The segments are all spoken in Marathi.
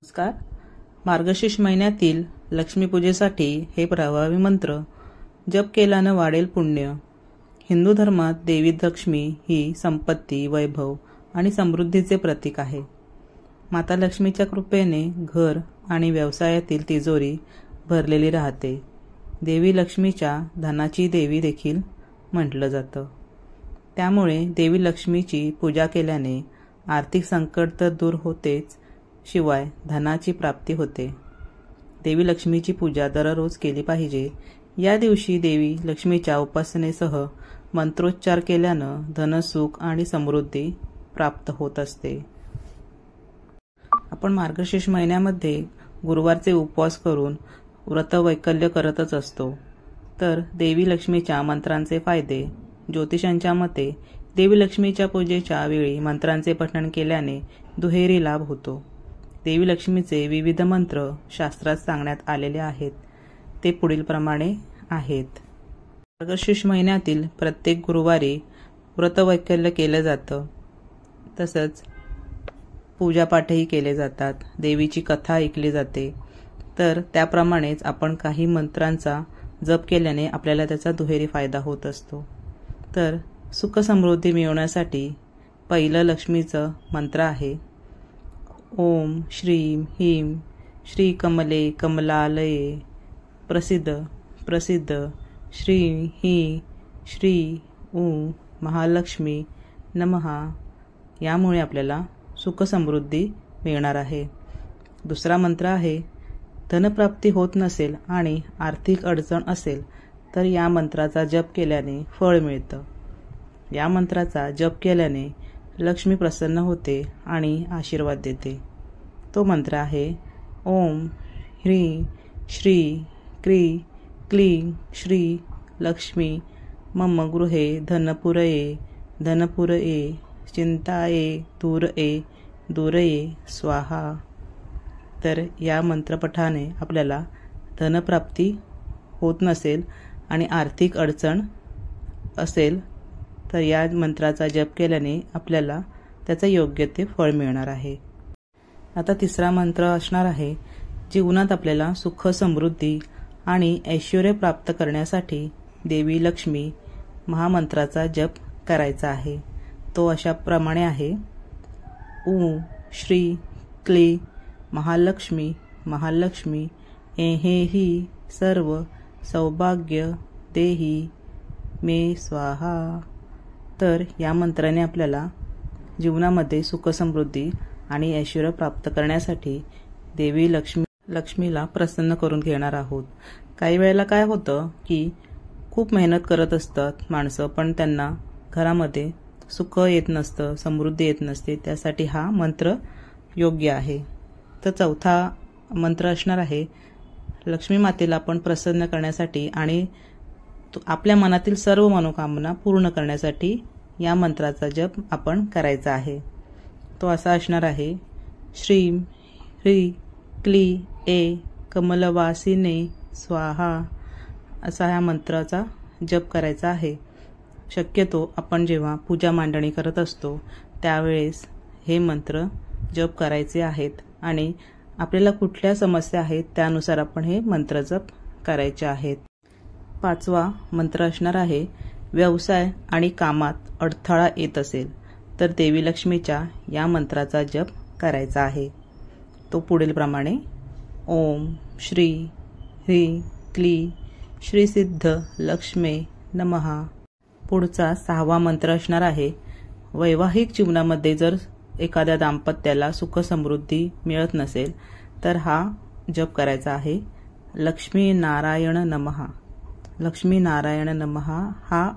नमस्कार. मार्गशीर्ष महिन्यातील लक्ष्मीपूजेसाठी हे प्रभावी मंत्र जप केल्यानं वाढेल पुण्य. हिंदू धर्मात देवी लक्ष्मी ही संपत्ती, वैभव आणि समृद्धीचे प्रतीक आहे. माता लक्ष्मीच्या कृपेने घर आणि व्यवसायातील तिजोरी भरलेली राहते. देवी लक्ष्मीच्या धनाची देवी देखील म्हटलं जातं. त्यामुळे देवी लक्ष्मीची पूजा केल्याने आर्थिक संकट तर दूर होतेच, शिवाय धनाची प्राप्ती होते. देवी लक्ष्मीची पूजा दररोज केली पाहिजे. या दिवशी देवी लक्ष्मीच्या उपासनेसह मंत्रोच्चार केल्यानं धनसुख आणि समृद्धी प्राप्त होत असते. आपण मार्गशीर्ष महिन्यामध्ये गुरुवारचे उपवास करून व्रतवैकल्य करतच असतो. तर देवी लक्ष्मीच्या मंत्रांचे फायदे. ज्योतिषांच्या मते देवी लक्ष्मीच्या पूजेच्या वेळी मंत्रांचे पठण केल्याने दुहेरी लाभ होतो. देवी लक्ष्मीचे विविध मंत्र शास्त्रात सांगण्यात आलेले आहेत. ते पुढील प्रमाणे आहेत. मार्गशीर्ष महिन्यातील प्रत्येक गुरुवारी व्रतवैकल्य केलं जातं. तसंच पूजापाठही केले जातात. देवीची कथा ऐकली जाते. तर त्याप्रमाणेच आपण काही मंत्रांचा जप केल्याने आपल्याला त्याचा दुहेरी फायदा होत असतो. तर सुख समृद्धी मिळवण्यासाठी पहिलं लक्ष्मीचं मंत्र आहे ओम श्रीं ह्रीं श्री कमले कमलालये प्रसिद्ध प्रसिद्ध श्रीं ह्रीं श्री ॐ महालक्ष्मी नमः. यामुळे आपल्याला सुख समृद्धी मिळणार आहे. दुसरा मंत्र आहे धनप्राप्ती होत नसेल आणि आर्थिक अडचण असेल तर या मंत्राचा जप केल्याने फळ मिळतं. या मंत्राचा जप केल्याने लक्ष्मी प्रसन्न होते आणि आशीर्वाद देते. तो मंत्र आहे ओम ह्रीं श्री क्री क्लीं श्री लक्ष्मी मम गृहे धनपुरये धनपुरये चिंताये दूरये दूरये स्वाहा. तर या मंत्रपठाने आपल्याला धनप्राप्ती होत नसेल आणि आर्थिक अडचण असेल तर या मंत्राचा जप केल्याने आपल्याला त्याचं योग्य ते फळ मिळणार आहे. आता तिसरा मंत्र असणार आहे जीवनात आपल्याला सुख समृद्धी आणि ऐश्वर्य प्राप्त करण्यासाठी देवी लक्ष्मी महामंत्राचा जप करायचा आहे. तो अशा प्रमाणे आहे ओम श्री क्ली महालक्ष्मी महालक्ष्मी एहेही सर्व सौभाग्य देही मे स्वाहा. तर या मंत्राने आपल्याला जीवनामध्ये सुख समृद्धी आणि ऐश्वर्य प्राप्त करण्यासाठी देवी लक्ष्मीला प्रसन्न करून घेणार आहोत. काही वेळेला काय होतं की खूप मेहनत करत असतात माणसं, पण त्यांना घरामध्ये सुख येत नसतं, समृद्धी येत नसते. त्यासाठी हा मंत्र योग्य आहे. तर चौथा मंत्र असणार आहे लक्ष्मी मातेला आपण प्रसन्न करण्यासाठी आणि आपल्या मनातील सर्व मनोकामना पूर्ण करण्यासाठी या मंत्राचा जप आपण करायचा आहे. तो असा असणार आहे श्रीं ह्रीं क्ली ए कमलवासिने स्वाहा. असा ह्या मंत्राचा जप करायचा आहे. शक्यतो आपण जेव्हा पूजा मांडणी करत असतो त्यावेळेस हे मंत्र जप करायचे आहेत आणि आपल्याला कुठल्या समस्या आहेत त्यानुसार आपण हे मंत्र जप करायचे आहेत. पाचवा मंत्र असणार आहे व्यवसाय आणि कामात अडथळा येत असेल तर देवी लक्ष्मीच्या या मंत्राचा जप करायचा आहे. तो पुढील प्रमाणे ओम श्री ह्रीं क्ली श्री सिद्ध लक्ष्मे नमः. पुढचा सहावा मंत्र असणार आहे वैवाहिक जीवनामध्ये जर एखाद्या दाम्पत्याला सुख समृद्धी मिळत नसेल तर हा जप करायचा आहे लक्ष्मी नारायण नमः. लक्ष्मी नारायण नमः हा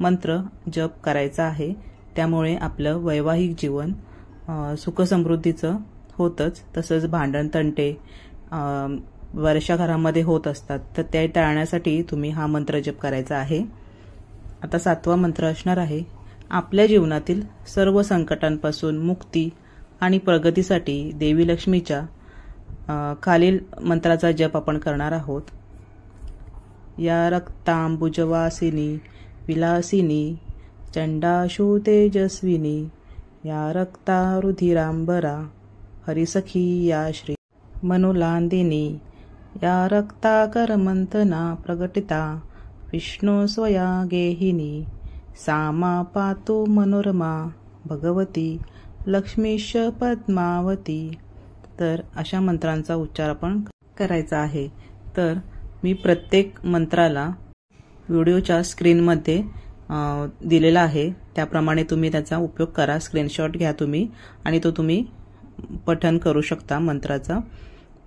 मंत्र जप करायचा आहे. त्यामुळे आपलं वैवाहिक जीवन सुख समृद्धीचं होतच. तसंच भांडण तंटे बऱ्याचशा घरामध्ये होत असतात, तर ते टाळण्यासाठी तुम्ही हा मंत्र जप करायचा आहे. आता सातवा मंत्र असणार आहे आपल्या जीवनातील सर्व संकटांपासून मुक्ती आणि प्रगतीसाठी देवी लक्ष्मीच्या खालील मंत्राचा जप आपण करणार आहोत. या रक्तांबुजवासिनी विलासिनी चंडाशू तेजस्विनी या रक्ता रुधिरांबरा हरिसखी या श्री मनोलांदिनी या रक्ताकर मंथना प्रगटिता विष्णू स्वया गेहिनी सामा पातु मनोरमा भगवती लक्ष्मीश पद्मावती। तर अशा मंत्रांचा उच्चार आपण करायचा आहे। तर मी प्रत्येक मंत्राला व्हिडिओच्या स्क्रीनमध्ये दिलेला आहे, त्याप्रमाणे तुम्ही त्याचा उपयोग करा। स्क्रीनशॉट घ्या तुम्ही आणि तो तुम्ही पठण करू शकता मंत्राचा।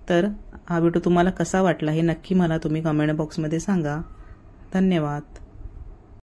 तर हा व्हिडिओ तुम्हाला कसा वाटला हे नक्की मला तुम्ही कमेंट बॉक्समध्ये सांगा। धन्यवाद।